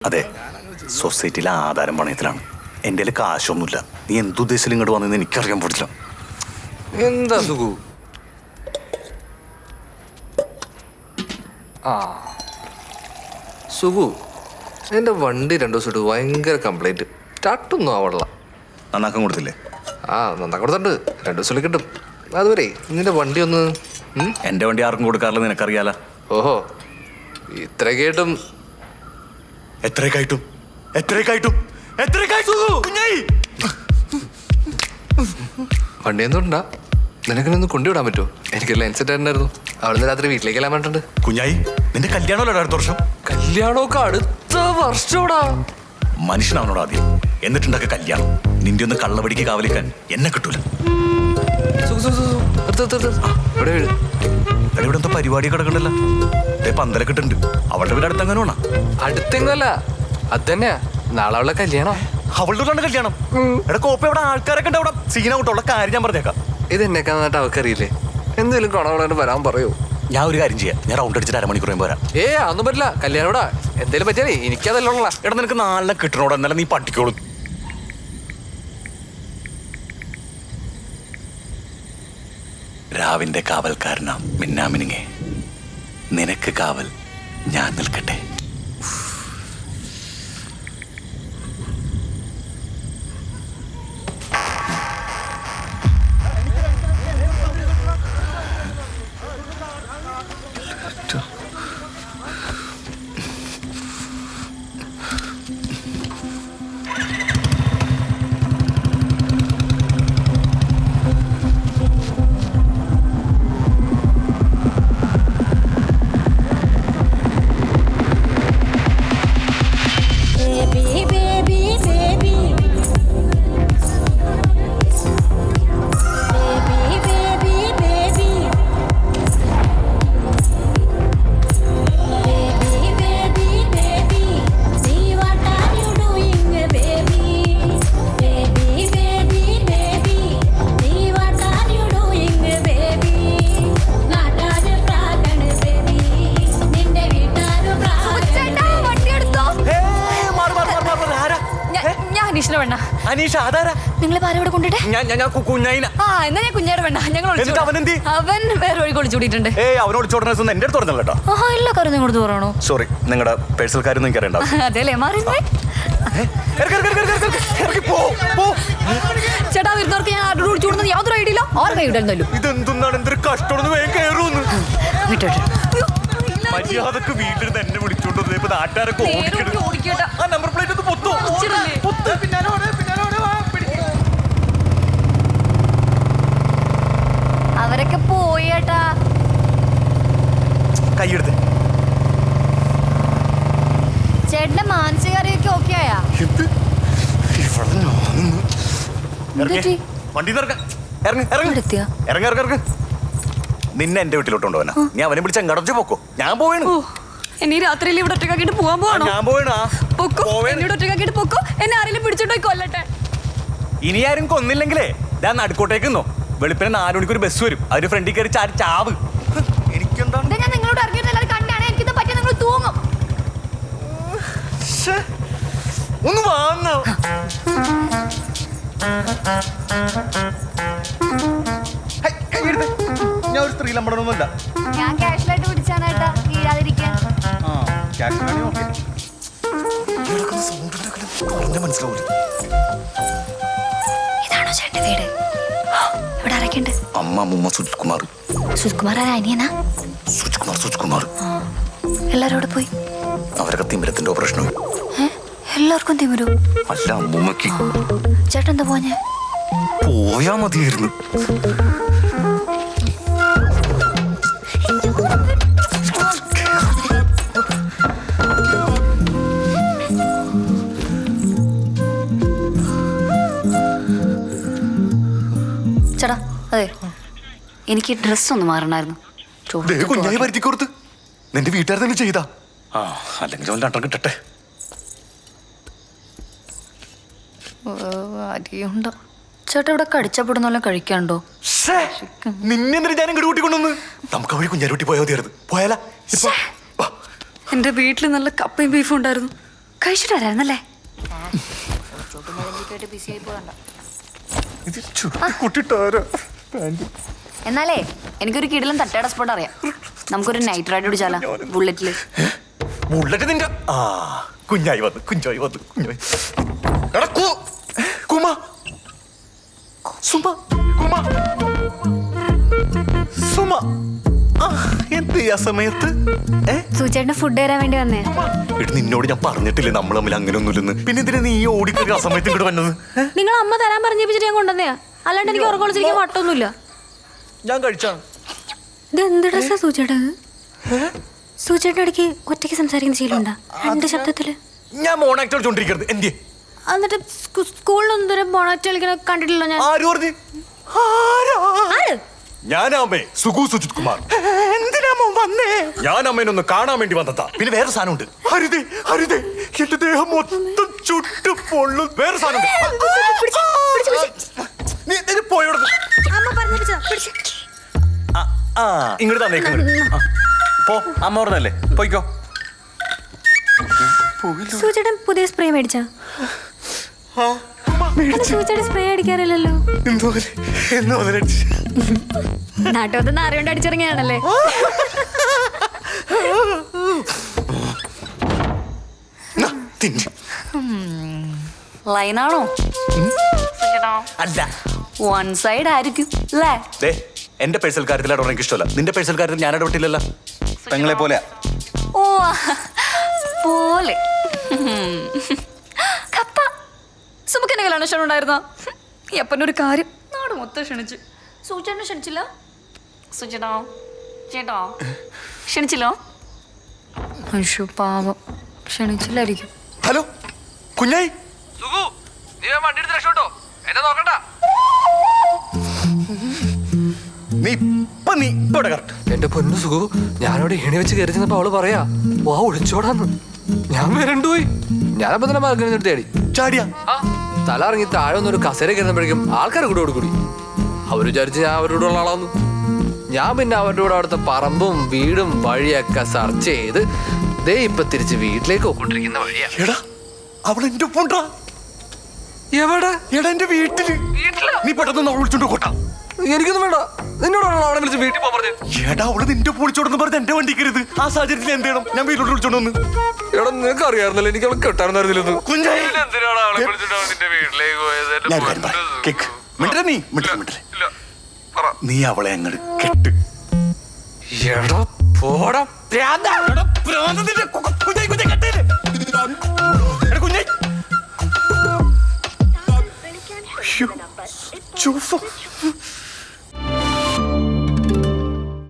അതെ, സൊസൈറ്റിയിലെ ആധാരം പണയത്തിലാണ്. എൻ്റെ കയ്യിൽ കാശൊന്നുമില്ല. നീ എന്തുദ്ദേശിച്ചാലും ഇങ്ങോട്ട് വന്നെന്ന് എനിക്കറിയാൻ പറ്റില്ല. എന്താ സുഖു? സുഖു, എൻ്റെ വണ്ടി 2 ദിവസമായിട്ട് ഭയങ്കര കംപ്ലൈൻറ്റ്. സ്റ്റാർട്ടൊന്നും ആവണില്ല. നന്നാക്കാൻ കൊടുത്തില്ലേ? നന്നാ കൊടുത്തുണ്ട്. 2 ദിവസത്തിൽ കിട്ടും. അതുവരെ നിന്റെ വണ്ടി ഒന്ന്. എൻ്റെ വണ്ടി ആർക്കും കൊടുക്കാറില്ല, നിനക്കറിയാലോ. ഓഹോ, ഇത്രയൊക്കെയായിട്ടും വണ്ടി എന്തുകൊണ്ടാ? നിനക്കിനൊന്ന് കൊണ്ടുവിടാൻ പറ്റുമോ? എനിക്കൊരു ലൈൻ സെറ്റ് ആയിരുന്നു. അവിടുന്ന് രാത്രി വീട്ടിലേക്ക് എല്ലാം പറഞ്ഞിട്ടുണ്ട്. കുഞ്ഞായി, നിന്റെ കല്യാണമല്ലോ അടുത്ത വർഷം. കല്യാണമൊക്കെ അടുത്ത വർഷോടാ. മനുഷ്യനാവനോട് ആദ്യം, എന്നിട്ടുണ്ടൊക്കെ കല്യാണം. നിന്റെ ഒന്ന് കള്ളവടിക്ക് കാവലിക്കാൻ എന്നെ കിട്ടൂല. ഇവിടെ എന്തോ പരിപാടി കിടക്കണ്ടല്ലോ. പന്തലൊക്കെ ഇട്ടുണ്ട്. അവളുടെ വീട് അടുത്തെങ്ങനെ വേണം? അടുത്തെങ്ങല്ല, അത് തന്നെയാ. നാളെ അവളെ കല്യാണം. അവളുടെ വീട്ടിലാണ് കല്യാണം. എടാ കോപ്പ, ഇവിടെ ആൾക്കാരൊക്കെ ഉണ്ട്. അവിടെ സീനൗട്ടുള്ള കാര്യം ഞാൻ പറഞ്ഞേക്കാം. ഇതെന്നെക്കാ നന്നായിട്ട് അവക്കറിയില്ലേ? എന്തെങ്കിലും കൊണവളോട് വരാൻ പറയൂ. ഞാൻ ഒരു കാര്യം ചെയ്യാം. ഞാൻ റൗണ്ട് അടിച്ചിട്ട് 1/2 മണിക്കൂർ പോരാ. അതൊന്നും പറ്റില്ല. കല്യാണം ഇവിടെ എന്തേലും പറ്റിയാലേ എനിക്കതല്ല. എടാ, നിനക്ക് 4 കിട്ടണോട്. എന്നാലും നീ പട്ടിക്കോളൂ. രാവിന്റെ കാവൽക്കാരനാ മിന്നാമിനിങ്ങേ. നിനക്ക് കാവൽ ഞാൻ നിൽക്കട്ടെ. അനീഷ, ആധാരാ? നിങ്ങളെ ആരോടെ കൊണ്ടിട്ടെ? അവൻ വേറെ വഴി ഒളിച്ചോടിയിട്ടുണ്ട്. എന്റെ അടുത്ത് പറഞ്ഞല്ലോ കേട്ടോ. എല്ലാ കാര്യം നിങ്ങളോട് പറയണോ? സോറി, നിങ്ങളുടെ പേഴ്സണൽ കാര്യം എനിക്ക് അറിയണ്ട. അതെല്ലേ മാറി ചേട്ടാ, വരുന്നവർക്ക് ഞാൻ ആരോട് ഒളിച്ചോടുന്നത് യാതൊരു ഐഡിയ ഇല്ല. ആരുടെ ഇടല്ലോ. ഇതെന്താണ്? എന്തൊരു കഷ്ടമാണ്. വേഗം കയറുന്നു. മര്യാദക്ക് വീട്ടിൽ തന്നെ വിളിച്ചോണ്ട് നാട്ടുകാരൊക്കെ ആ നമ്പർ പ്ലേറ്റ് ഒന്ന് പൊത്തോ. അവരൊക്കെ പോയേട്ടാ. കൈയെടുത്ത്. ചേട്ടന്റെ മാനസികാരോഗ്യമൊക്കെ ഓക്കെ ആയാ? വണ്ടി ഇറങ്ങ. നിന്നെ എന്റെ വീട്ടിലോട്ട് കൊണ്ടുപോകാനാ. നീ അവനെ വിളിച്ച് എങ്ങടച്ച് പോക്കോ. ഞാൻ പോവേണു. ഇനി രാത്രിയിൽ ഇവിടെ ഒറ്റക്കാക്കിട്ട് പോവാൻ പോവാണോ? ഞാൻ പോവേണ. ഒറ്റക്കാക്കിട്ട് പൊക്കോ. എന്നെ ആരെങ്കിലും പിടിച്ചോണ്ടോ കൊല്ലട്ടെ. ഇനി ആരും കൊന്നില്ലെങ്കിലേ ഞാൻ നടുക്കോട്ടേക്ക് നിന്നോ. വെളുപ്പിനെ 4 മണിക്ക് ഒരു ബസ് വരും. അതിന് ഫ്രണ്ടിൽ കയറി ചാവ്. എനിക്കെന്താണ്? ഞാൻ നിങ്ങളോട് ഇറങ്ങിയിട്ട് എല്ലാവരും കണ്ടാണ്. എനിക്കിത് പറ്റിയ നിങ്ങൾ തൂങ്ങും. ഒന്ന് വാങ്ങ. ഞാൻ ഒരു സ്ത്രീ ലംബടനൊന്നുമില്ല. ഞാൻ ക്യാഷിലായിട്ട് പിടിച്ചാനായിട്ടാ വീഴാതിരിക്കാൻ. മനസ്സിലാവൂല. ഇതാണോ ചേട്ടന്റെ വീട്? ഇവിടെ ആരൊക്കെയുണ്ട്? അമ്മ, അമ്മൂമ്മ, സുജിത്കുമാർ. സുജിത്കുമാർ അനിയനാ? സുജിത്കുമാർ. എല്ലാരോട് പോയി? അവരൊക്കെ തിമിരത്തിന്റെ ഓപ്പറേഷൻ പോയി. എല്ലാവർക്കും തിമിരോ? അല്ല, അമ്മൂമ്മക്ക്. ചേട്ടൻ എന്താ പോഞ്ഞേ? പോയാ മതിയായിരുന്നു. ചേട്ടാ, അതെ, എനിക്ക് ഡ്രസ് ഒന്ന് മാറണമായിരുന്നു. നിന്റെ വീട്ടുകാർ തന്നെ ചെയ്താ? അല്ലെങ്കിൽ രണ്ടെണ്ണം കിട്ടട്ടെ. അരിയുണ്ടോ? ചേട്ടാ, ഇവിടെ കടിച്ചപ്പെടുന്ന കഴിക്കാണ്ടോ? നിന്നെ ഞാൻ ഇങ്ങോട്ട് കൂട്ടിക്കൊണ്ടു. നമുക്ക് അവര് കുഞ്ഞാരോട്ടി പോയാൽ മതിയായിരുന്നു. പോയാലാ? എന്റെ വീട്ടിൽ നല്ല കപ്പയും ബീഫും ഉണ്ടായിരുന്നു. കഴിച്ചിട്ട് വരായിരുന്നല്ലേ? എന്നാലേ എനിക്കൊരു കിടിലം തട്ടേട സ്പോട്ട് അറിയാം. നമുക്കൊരു നൈറ്റ് റൈഡ് പിടിച്ചാലോ ബുള്ളറ്റില്. ബുള്ളറ്റ് നിന്റെ കുഞ്ഞായി വന്നു കുഞ്ഞായി വന്നു കുഞ്ഞായി. എടാ, കുമ സുമ കുമ സുമ എന്ത് ആ സമയത്ത് സൂചേട്ടന് ഫുഡ് തരാൻ വേണ്ടി വന്നേ. എടി നിന്നോട് ഞാൻ പറഞ്ഞിട്ടില്ലേ നമ്മൾ തമ്മിൽ അങ്ങനെ ഒന്നുമില്ലെന്ന്. പിന്നെ എന്തിനാ നീ ഓടിക്കറി ആ സമയത്ത് ഇങ്ങോട്ട് വന്നത്? നിങ്ങൾ അമ്മ തരാൻ പറഞ്ഞിട്ട് ഞാൻ കൊണ്ടുവന്നയാ. അല്ലാണ്ട് എനിക്ക് ഉറക്കൊളിച്ചിരിക്കാൻ വട്ടൊന്നുമില്ല. ഞാൻ കഴിച്ചാണ്. ഇത് എന്ത് ഡ്രസ്സാ സൂചേട്ടാ? സൂചേട്ടൻ ഇടയ്ക്ക് ഒറ്റയ്ക്ക് സംസാരിക്കുന്ന ശീലമുണ്ടാ? രണ്ട് ശബ്ദത്തില്. ഞാൻ മോണാക്ട് കളിച്ചോണ്ടിരിക്കരുത്. എന്തിയെ? എന്നിട്ട് സ്കൂളിലൊന്നും ഇതുവരെ ബോണറ്റ് കളിക്കണ കണ്ടിട്ടില്ല ഞാൻ. ആര് പറഞ്ഞു? ആര്? ഞാനാമേ സുഗു സുജിത് കുമാർ. എന്തിനാമോ വന്നേ? ഞാൻ അമ്മേനൊന്ന് കാണാൻ വേണ്ടി വന്നതാ. പിന്നെ വേറെ സാധനമുണ്ട്. ഹരിതേ ഹരിതേ എന്റെ ദേഹം മൊത്തം ചുട്ടു പൊള്ളു. വേറെ സാധനമുണ്ട്. നീ പോയോട്. അമ്മ പറഞ്ഞിട്ട് ഇങ്ങോട്ട് തന്നേക്ക്. പോ, അമ്മ പറഞ്ഞല്ലേ പോയിക്കോ. സൂചേട്ടൻ പുതിയ സ്പ്രേ മേടിച്ചാ? സൂചേട്ടൻ സ്പ്രേ അടിക്കാറില്ലല്ലോ. നാട്ടോത്ത് ആരോണ്ട് അടിച്ചിറങ്ങിയാണല്ലേ? ലൈനാണോ? അല്ല, വൺ സൈഡ് ആയിരിക്കും അല്ലേ? എന്റെ പേഴ്സണൽ കാര്യത്തിൽ ഇടപെടാൻ എനിക്ക് ഇഷ്ടമല്ല. നിന്റെ പേഴ്സണൽ കാര്യത്തിൽ ഞാൻ ഇടപെട്ടില്ലല്ലോ. പെങ്ങളെ പോലെയാ. ഓ പോലെ കപ്പ സുമുഖന്റെ കല്യാണം ക്ഷണം ഉണ്ടായിരുന്നോ? ഈ അപ്പനൊരു കാര്യം നാട് മൊത്തം ക്ഷണിച്ചു. സൂചേട്ടനെ ക്ഷണിച്ചില്ല? സുചേട്ടോ ചേട്ടോ ക്ഷണിച്ചില്ലോ? അയ്യോ പാവം, ക്ഷണിച്ചില്ലായിരിക്കും. ഹലോ കുഞ്ഞായി. എന്റെ പൊന്നു സുഖു, ഞാനവിടെ എണി വെച്ച് കയറി ചെന്നപ്പോ അവള് പറയാ വാ ഒളിച്ചോടാന്ന്. ഞാൻ വരണ്ടു പോയി. ഞാനപ്പോ തന്നെ മാർഗം തേടി ചാടിയാ. തല ഇറങ്ങി താഴെ ഒന്നൊരു കസേര കയറുമ്പോഴേക്കും ആൾക്കാർ കൂടെ കൂടി. അവർ വിചാരിച്ച് ഞാൻ അവരുടെ കൂടെ ആളാന്നു. ഞാൻ പിന്നെ അവരുടെ കൂടെ അവിടുത്തെ പറമ്പും വീടും വഴിയൊക്കെ സെർച്ച് ചെയ്ത് ദേ ഇപ്പൊ തിരിച്ച് വീട്ടിലേക്ക് പോയിക്കൊണ്ടിരിക്കുന്ന വഴിയാ. എടാ അവൾ എന്റെ ഒപ്പം. എവിടെ? എടാ എന്റെ വീട്ടില്. നീ പെട്ടെന്ന് അവൾ വിളിച്ചോണ്ട് പോട്ടാ. എനിക്കൊന്നും വേണ്ട. നിന്നോടാണ് അവളെ വിളിച്ച് വീട്ടിൽ പോകാൻ പറഞ്ഞത്. എടാ അവള് നിന്റെ പൊളിച്ചോടെന്ന് പറഞ്ഞ് എന്റെ വണ്ടി കരുത്. ആ സാഹചര്യത്തിൽ എന്ത് ചെയ്യണം? ഞാൻ വീട്ടിലോട്ട് വിളിച്ചോണ്ട് വന്ന്. എടാ നിനക്ക് അറിയാമായിരുന്നല്ലോ എനിക്ക് അവളെ കെട്ടാറുണ്ടായിരുന്നില്ലെന്ന്. കുഞ്ഞായി എന്തിനാണ് അവളെ വിളിച്ചിട്ട് നിന്റെ വീട്ടിലേക്ക് പോയത്? നീ അവളെ അങ്ങോട്ട് കെട്ട്. എടാ പോടാ. ചൂഫ